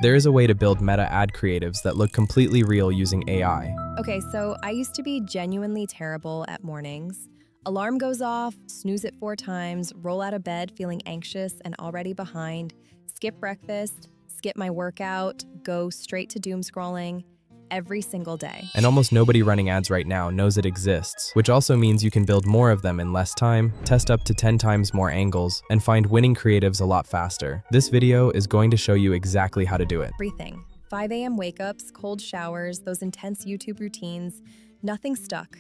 There is a way to build meta ad creatives that look completely real using AI. Okay, so I used to be genuinely terrible at mornings. Alarm goes off, snooze it 4 times, roll out of bed feeling anxious and already behind, skip breakfast, skip my workout, go straight to doom scrolling every single day. And almost nobody running ads right now knows it exists, which also means you can build more of them in less time, test up to 10 times more angles, and find winning creatives a lot faster. This video is going to show you exactly how to do it. Everything. 5 a.m. wake-ups, cold showers, those intense YouTube routines, nothing stuck.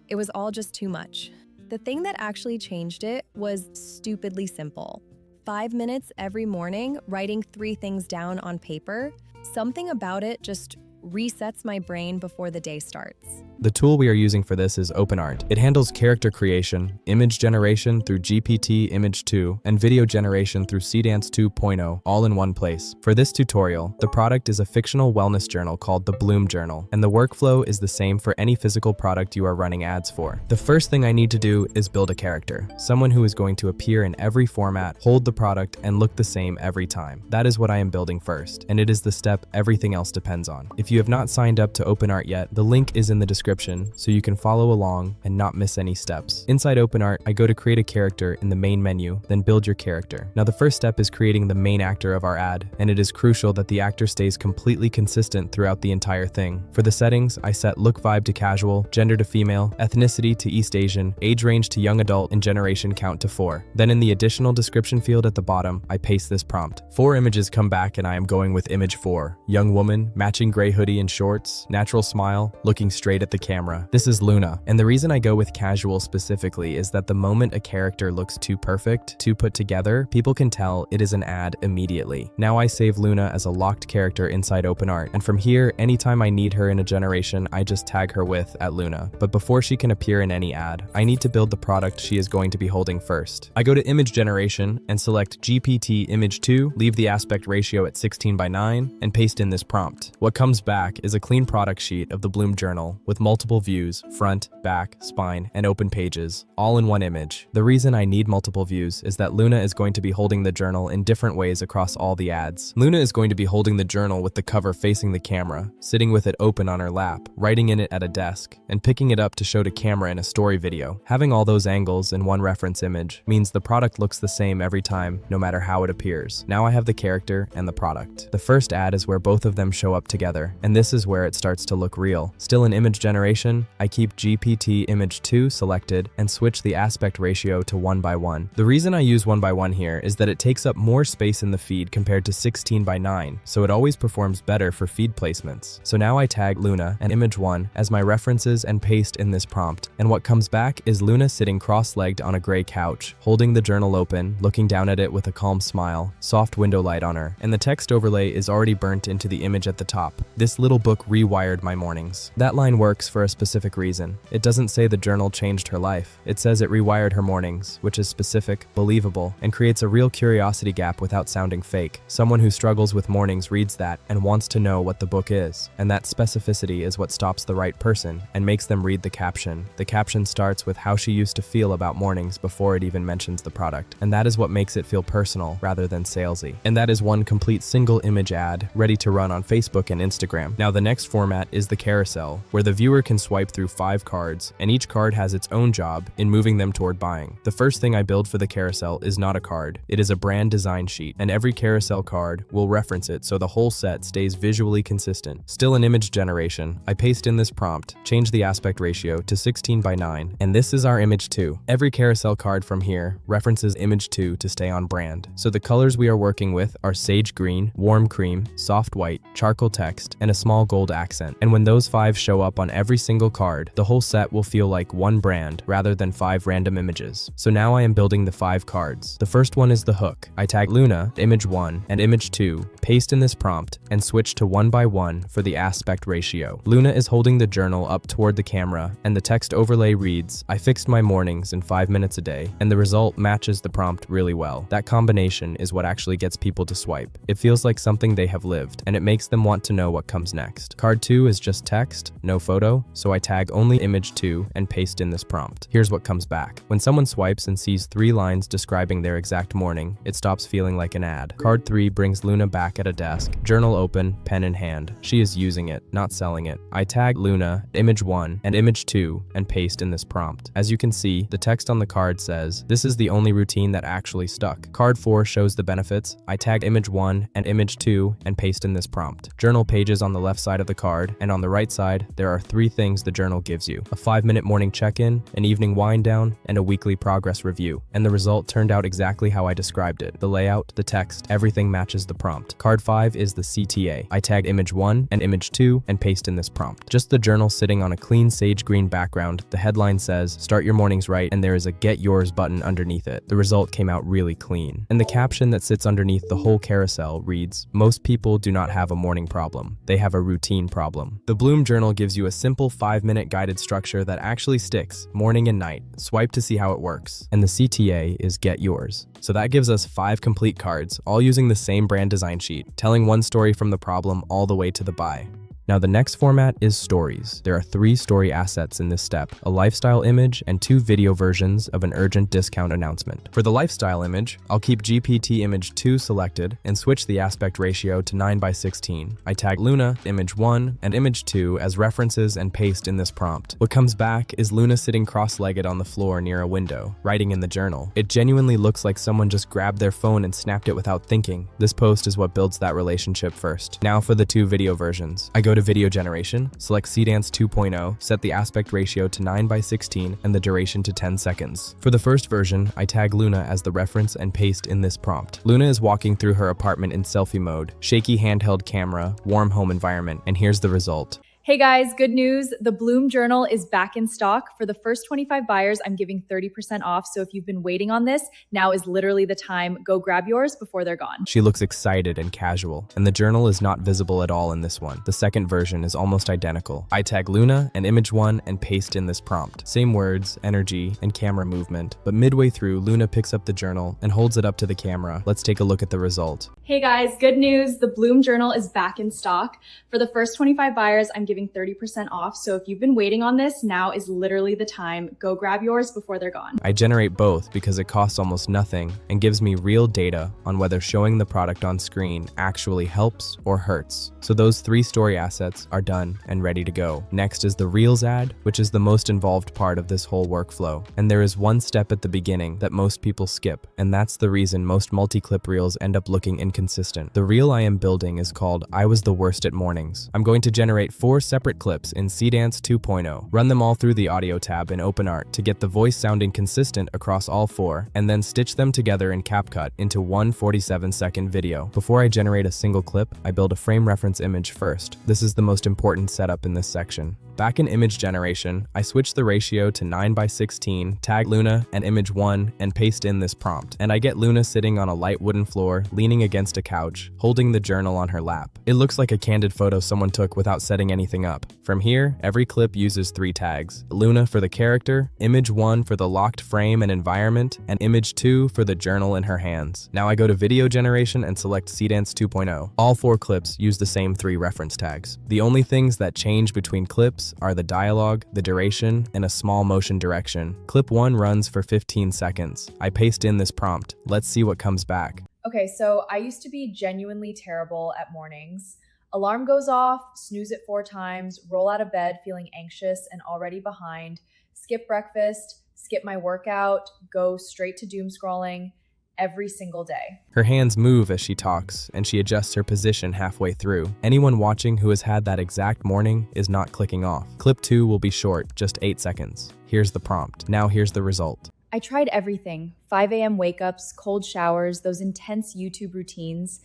It was all just too much. The thing that actually changed it was stupidly simple. 5 minutes every morning, writing 3 things down on paper. Something about it just resets my brain before the day starts. The tool we are using for this is OpenArt. It handles character creation, image generation through GPT Image 2, and video generation through Seedance 2.0, all in one place. For this tutorial, the product is a fictional wellness journal called the Bloom Journal, and the workflow is the same for any physical product you are running ads for. The first thing I need to do is build a character, someone who is going to appear in every format, hold the product, and look the same every time. That is what I am building first, and it is the step everything else depends on. If you have not signed up to OpenArt yet, the link is in the description so you can follow along and not miss any steps. Inside OpenArt, I go to create a character in the main menu, then build your character. Now the first step is creating the main actor of our ad, and it is crucial that the actor stays completely consistent throughout the entire thing. For the settings, I set look vibe to casual, gender to female, ethnicity to East Asian, age range to young adult, and generation count to 4. Then in the additional description field at the bottom, I paste this prompt. 4 images come back and I am going with image 4. Young woman, matching gray hoodie and shorts, natural smile, looking straight at the camera. This is Luna. And the reason I go with casual specifically is that the moment a character looks too perfect, too put together, people can tell it is an ad immediately. Now I save Luna as a locked character inside OpenArt, and from here, anytime I need her in a generation, I just tag her with @Luna. But before she can appear in any ad, I need to build the product she is going to be holding first. I go to image generation and select GPT Image 2, leave the aspect ratio at 16:9, and paste in this prompt. What comes back is a clean product sheet of the Bloom Journal with multiple views, front, back, spine, and open pages, all in one image. The reason I need multiple views is that Luna is going to be holding the journal in different ways across all the ads. Luna is going to be holding the journal with the cover facing the camera, sitting with it open on her lap, writing in it at a desk, and picking it up to show to camera in a story video. Having all those angles in one reference image means the product looks the same every time, no matter how it appears. Now I have the character and the product. The first ad is where both of them show up together, and this is where it starts to look real. Still in image generation, I keep GPT Image 2 selected and switch the aspect ratio to 1:1. The reason I use 1:1 here is that it takes up more space in the feed compared to 16:9, so it always performs better for feed placements. So now I tag Luna and Image 1 as my references and paste in this prompt, and what comes back is Luna sitting cross-legged on a gray couch, holding the journal open, looking down at it with a calm smile, soft window light on her, and the text overlay is already burnt into the image at the top. This little book rewired my mornings. That line works for a specific reason. It doesn't say the journal changed her life. It says it rewired her mornings, which is specific, believable, and creates a real curiosity gap without sounding fake. Someone who struggles with mornings reads that and wants to know what the book is. And that specificity is what stops the right person and makes them read the caption. The caption starts with how she used to feel about mornings before it even mentions the product. And that is what makes it feel personal rather than salesy. And that is one complete single image ad ready to run on Facebook and Instagram. Now the next format is the carousel, where the viewer can swipe through 5 cards, and each card has its own job in moving them toward buying. The first thing I build for the carousel is not a card. It is a brand design sheet, and every carousel card will reference it so the whole set stays visually consistent. Still in image generation, I paste in this prompt, change the aspect ratio to 16:9, and this is our image 2. Every carousel card from here references image 2 to stay on brand. So the colors we are working with are sage green, warm cream, soft white, charcoal text, and a small gold accent. And when those 5 show up on every single card, the whole set will feel like one brand rather than 5 random images. So now I am building the 5 cards. The first one is the hook. I tag Luna, image 1, and image 2, paste in this prompt, and switch to 1:1 for the aspect ratio. Luna is holding the journal up toward the camera, and the text overlay reads, "I fixed my mornings in 5 minutes a day," and the result matches the prompt really well. That combination is what actually gets people to swipe. It feels like something they have lived, and it makes them want to know what comes next. Card 2 is just text, no photo, photo, so I tag only image 2 and paste in this prompt. Here's what comes back. When someone swipes and sees 3 lines describing their exact morning, it stops feeling like an ad. Card 3 brings Luna back at a desk, journal open, pen in hand. She is using it, not selling it. I tag Luna, image 1, and image 2 and paste in this prompt. As you can see, the text on the card says, "This is the only routine that actually stuck." Card 4 shows the benefits. I tag image 1 and image 2 and paste in this prompt. Journal pages on the left side of the card, and on the right side, there are 3 things the journal gives you: a 5-minute morning check-in, an evening wind down, and a weekly progress review. And the result turned out exactly how I described it. The layout, the text, everything matches the prompt. Card 5 is the CTA. I tag image 1 and image 2 and paste in this prompt. Just the journal sitting on a clean sage green background. The headline says, "Start your mornings right," and there is a "Get Yours" button underneath it. The result came out really clean. And the caption that sits underneath the whole carousel reads, "Most people do not have a morning problem. They have a routine problem." The Bloom Journal gives you a simple 5-minute guided structure that actually sticks, morning and night. Swipe to see how it works. And the CTA is "Get Yours." So that gives us 5 complete cards, all using the same brand design sheet, telling one story from the problem all the way to the buy. Now the next format is stories. There are 3 story assets in this step: a lifestyle image and 2 video versions of an urgent discount announcement. For the lifestyle image, I'll keep GPT Image 2 selected and switch the aspect ratio to 9:16. I tag Luna, image 1, and image 2 as references and paste in this prompt. What comes back is Luna sitting cross-legged on the floor near a window, writing in the journal. It genuinely looks like someone just grabbed their phone and snapped it without thinking. This post is what builds that relationship first. Now for the 2 video versions. I go to video generation, select Seedance 2.0, set the aspect ratio to 9:16 and the duration to 10 seconds. For the first version, I tag Luna as the reference and paste in this prompt. Luna is walking through her apartment in selfie mode, shaky handheld camera, warm home environment, and here's the result. Hey guys, good news. The Bloom Journal is back in stock. For the first 25 buyers, I'm giving 30% off. So if you've been waiting on this, now is literally the time. Go grab yours before they're gone. She looks excited and casual, and the journal is not visible at all in this one. The second version is almost identical. I tag Luna and image 1 and paste in this prompt. Same words, energy, and camera movement, but midway through, Luna picks up the journal and holds it up to the camera. Let's take a look at the result. Hey guys, good news. The Bloom Journal is back in stock. For the first 25 buyers, I'm giving 30% off. So if you've been waiting on this, now is literally the time. Go grab yours before they're gone. I generate both because it costs almost nothing and gives me real data on whether showing the product on screen actually helps or hurts. So those 3 story assets are done and ready to go. Next is the Reels ad, which is the most involved part of this whole workflow. And there is one step at the beginning that most people skip, and that's the reason most multi-clip reels end up looking inconsistent. The reel I am building is called "I Was the Worst at Mornings." I'm going to generate 4 separate clips in Seedance 2.0, run them all through the audio tab in OpenArt to get the voice sounding consistent across all 4, and then stitch them together in CapCut into one 47-second video. Before I generate a single clip, I build a frame reference image first. This is the most important setup in this section. Back in image generation, I switch the ratio to 9:16, tag Luna and image 1, and paste in this prompt. And I get Luna sitting on a light wooden floor, leaning against a couch, holding the journal on her lap. It looks like a candid photo someone took without setting anything up. From here, every clip uses 3 tags. Luna for the character, image 1 for the locked frame and environment, and image 2 for the journal in her hands. Now I go to video generation and select Seedance 2.0. All 4 clips use the same 3 reference tags. The only things that change between clips are the dialogue, the duration, and a small motion direction. Clip 1 runs for 15 seconds. I paste in this prompt. Let's see what comes back. Okay, so I used to be genuinely terrible at mornings. Alarm goes off, snooze it 4 times, roll out of bed feeling anxious and already behind, skip breakfast, skip my workout, go straight to doom scrolling every single day. Her hands move as she talks, and she adjusts her position halfway through. Anyone watching who has had that exact morning is not clicking off. Clip 2 will be short, just 8 seconds. Here's the prompt. Now here's the result. I tried everything. 5 a.m. wake-ups, cold showers, those intense YouTube routines.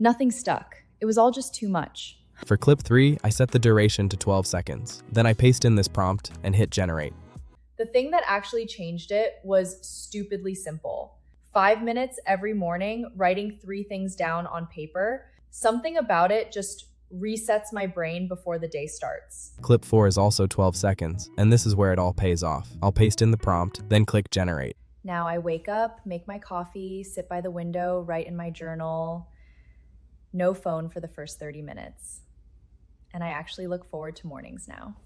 Nothing stuck. It was all just too much. For clip 3, I set the duration to 12 seconds. Then I paste in this prompt and hit generate. The thing that actually changed it was stupidly simple. 5 minutes every morning, writing 3 things down on paper. Something about it just resets my brain before the day starts. Clip 4 is also 12 seconds, and this is where it all pays off. I'll paste in the prompt, then click generate. Now I wake up, make my coffee, sit by the window, write in my journal. No phone for the first 30 minutes. And I actually look forward to mornings now.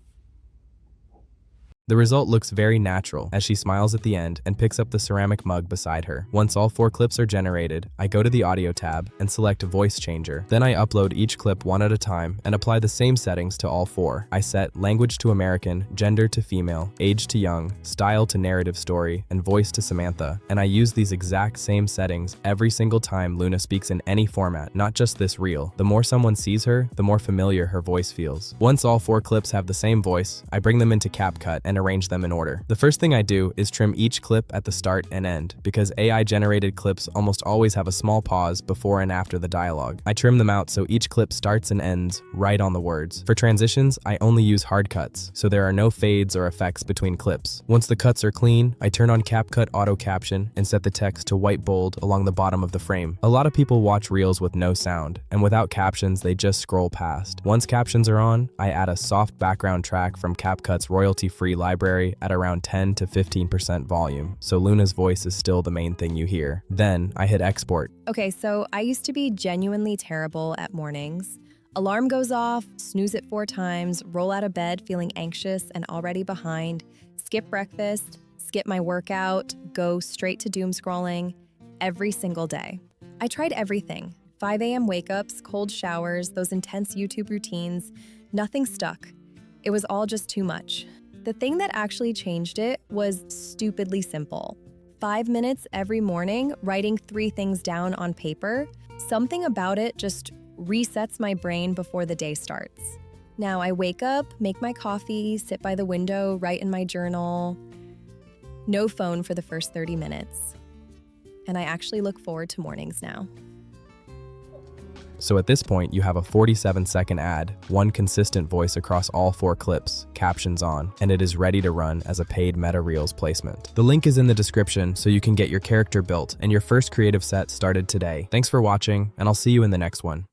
The result looks very natural as she smiles at the end and picks up the ceramic mug beside her. Once all 4 clips are generated, I go to the audio tab and select voice changer. Then I upload each clip one at a time and apply the same settings to all 4. I set language to American, gender to female, age to young, style to narrative story, and voice to Samantha. And I use these exact same settings every single time Luna speaks in any format, not just this reel. The more someone sees her, the more familiar her voice feels. Once all 4 clips have the same voice, I bring them into CapCut and arrange them in order. The first thing I do is trim each clip at the start and end, because AI-generated clips almost always have a small pause before and after the dialogue. I trim them out so each clip starts and ends right on the words. For transitions, I only use hard cuts, so there are no fades or effects between clips. Once the cuts are clean, I turn on CapCut Auto Caption and set the text to white bold along the bottom of the frame. A lot of people watch reels with no sound, and without captions, they just scroll past. Once captions are on, I add a soft background track from CapCut's royalty-free library at around 10 to 15% volume, so Luna's voice is still the main thing you hear. Then I hit export. Okay, so I used to be genuinely terrible at mornings. Alarm goes off, snooze it 4 times, roll out of bed feeling anxious and already behind, skip breakfast, skip my workout, go straight to doom scrolling every single day. I tried everything. 5 a.m. wake-ups, cold showers, those intense YouTube routines. Nothing stuck. It was all just too much. The thing that actually changed it was stupidly simple. 5 minutes every morning, writing 3 things down on paper. Something about it just resets my brain before the day starts. Now I wake up, make my coffee, sit by the window, write in my journal. No phone for the first 30 minutes. And I actually look forward to mornings now. So at this point, you have a 47-second ad, 1 consistent voice across all 4 clips, captions on, and it is ready to run as a paid Meta Reels placement. The link is in the description so you can get your character built and your first creative set started today. Thanks for watching, and I'll see you in the next one.